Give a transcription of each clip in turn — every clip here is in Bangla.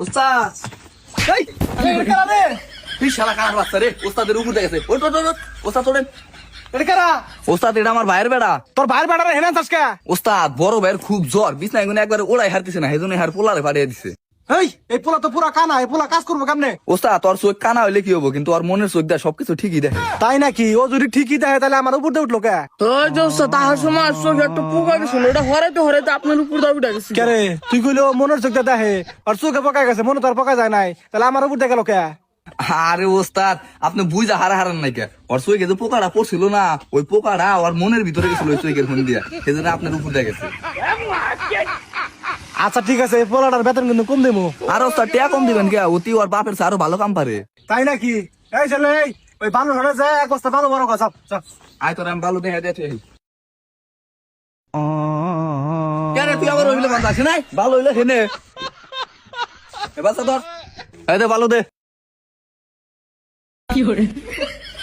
উস্তাদ এই এই কারা রে তুই শালা কার বাচ্চা রে উস্তাদের উপর দেখেছে ওঠ ওঠ ওঠ উস্তাদ ওঠেন এটা কারা? উস্তাদ এটা আমার ভাইয়ের বেড়া তোর ভাইয়ের বেটারে হেনা চাসকা? উস্তাদ বড় ভাইয়ের খুব জ্বর বিছনায় গুনে একবার ওড়াই হারতেছে না সেজন্য হার পোলারে পাঠিয়ে দিছে এই পোলা তো পুরা কানা, এই পোলা কাজ করবো কেমনে? উস্তাদ তোর চোখ কানা হইলে কি হবো কিন্তু ওর মনের চোখ দেয় সবকিছু ঠিকই দেখে তাই নাকি? ও যদি ঠিকই দেখে তাহলে আমার উপর দিয়ে উঠলো কে? ওই যে ওস্তাদ তাহার সময় চোখে একটা পোকা গেছিল, ওটা হরাইতে হরাইতে আপনার উপর দিয়ে উঠে গেছে। কে রে তুই কইলো মনের চোখটা দেখে আর চোখে পকা গেছে, মনে তো আর পকা যায় নাই, তাহলে আমার উপর দিয়ে গেল কে? আরে ওস্তাদ আপনি বুঝা হারান নাই কে ওর চোখে যে পোকাটা পড়ছিল না ওই পোকাটা ওর মনের ভিতরে গেছিল ওই চোখের ফোন দিয়া সেজন্য আপনার উপর দিয়ে গেছে আচ্ছা ঠিক আছে, এই পোলাটার বেতন কিন্তু কম দেবো। আর ওস্তাদ টিয়া কম দিবেন কে অতি ওর বাপের চেয়ে আরো ভালো কাম পারে তাই নাকি? এই ছেলে এই ওই বানু ধরে যায় এক বস্তা বানু বড় কথা চাপ। আয় তোর আমি ভালো দেখে দেখে কেন তুই আবার হইলে বান্ধা আছে নাই ভালো হইলে হেনে এবার ধর এই দে ভালো দে কি করে?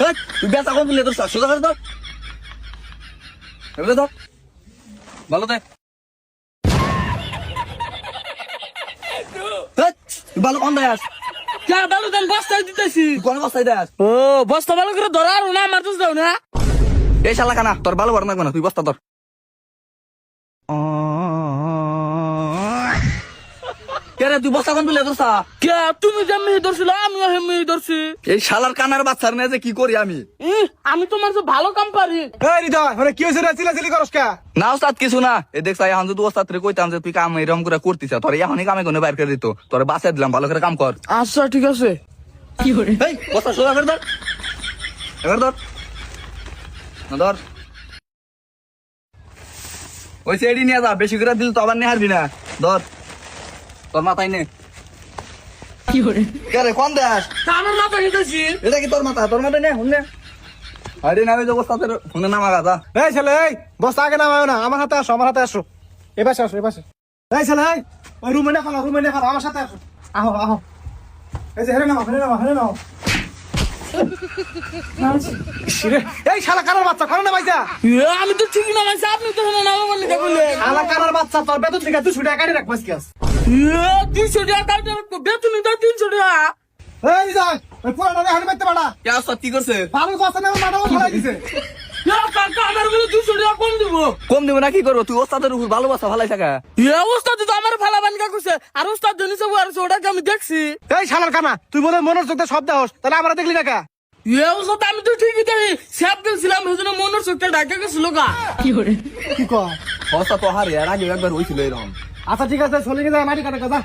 এই, তুই বেচা কম দিলে তোর সোজা করে ধর এবারে ধর ভালো দে এই, তুই ভালো কম দেয় কে ভালো দেন বস্তায় দিতেছি। কোন বস্তায় দেয় ও বস্তা ভালো করে ধরা আর না আমার তো দাও না। এই শালা কানা তোর ভালো বড় না তুই বস্তা ধর কেরে তুই বস্তা কোন দিলে তোর কে তুমি যে মেয়ে ধরছিল আমিও মেয়ে ধরছি। এই শালার কানার বাচ্চার নিয়ে যে কি করি আমি আমি তোমার তো ভালো কাম পারি। এই হৃদয় মানে কি হয়েছে রে চিলাচিলি করস কে? না ওস্তাদ কিছু না এ দেখছ এখন যদি ওস্তাদ রে কইতাম যে তুই কাম এরকম করে করতিস তোর এখনই কামে কোনে বাইর করে দিত তোর বাসায় দিলাম ভালো করে কাম কর আচ্ছা ঠিক আছে। কি করে? এই বস্তা সোজা করে ধর এবার ধর না ধর ওই সেডি নিয়ে যা বেশি করে দিল তো আবার নিয়ে হারবি না ধর তোর মাথায় নে কি করে? কে রে কোন দেশ আমার মাথা দিতেছি। এটা কি তোর মাথায় নে হুনে আরে না ওই যে ওস্তাদের ফোনে নামা গাদা এই ছেলে এই বস্তা আগে নামায় না, আমার হাতে আসো, আমার হাতে আসো, এবার আসো এবার। এই ছেলে এই ওই রুমে না ফেলো, রুমে না ফেলো, আমার সাথে আসো, আহো আহো। এই যে হেরে নাও হেরে নাও হেরে নাও। ইসরে, এই শালা কানার বাচ্চা করে না ভাইজা? আমি তো ঠিক নামাইছি, আপনি তো নামাবেন না বললেন। শালা কানার বাচ্চা তোর বেতন থেকে 200 টাকা কাটি রাখবাস কি আস? 200 টাকা কাটে রাখবো, বেতনই তো 300 টাকা। এই যাই ওই পোলাটা হাড়ি মারতে পাড়া কে ওস্তাদ কি করছে ভালো কথা না মারাও ফলাই দিছে। কাকা আমার বলে 200 টাকা কম দিব। কম দিব না কি করবো তুই ওস্তাদের উপর ভালোবাসা ভালাই থাকা ওস্তাদ তো আমার ভালা বানিকা করছে, আর ওস্তাদ জনিছে ওটাকে আমি দেখছি। এই শালার কানা তুই বলে মনের চোখে শব্দ হস, তাহলে আমরা দেখলি না কা? ওস্তাদ আমি তো ঠিকই দেখি স্যাপ গেছিলাম, সেজন্য মনের চোখটা ঢাকা গেছিল গা। কি করে? কি কয়? ওস্তাদ তো হারে আর আগে একবার হয়েছিল এরকম আচ্ছা ঠিক আছে চলে গেছে মাটি কাটা কথা।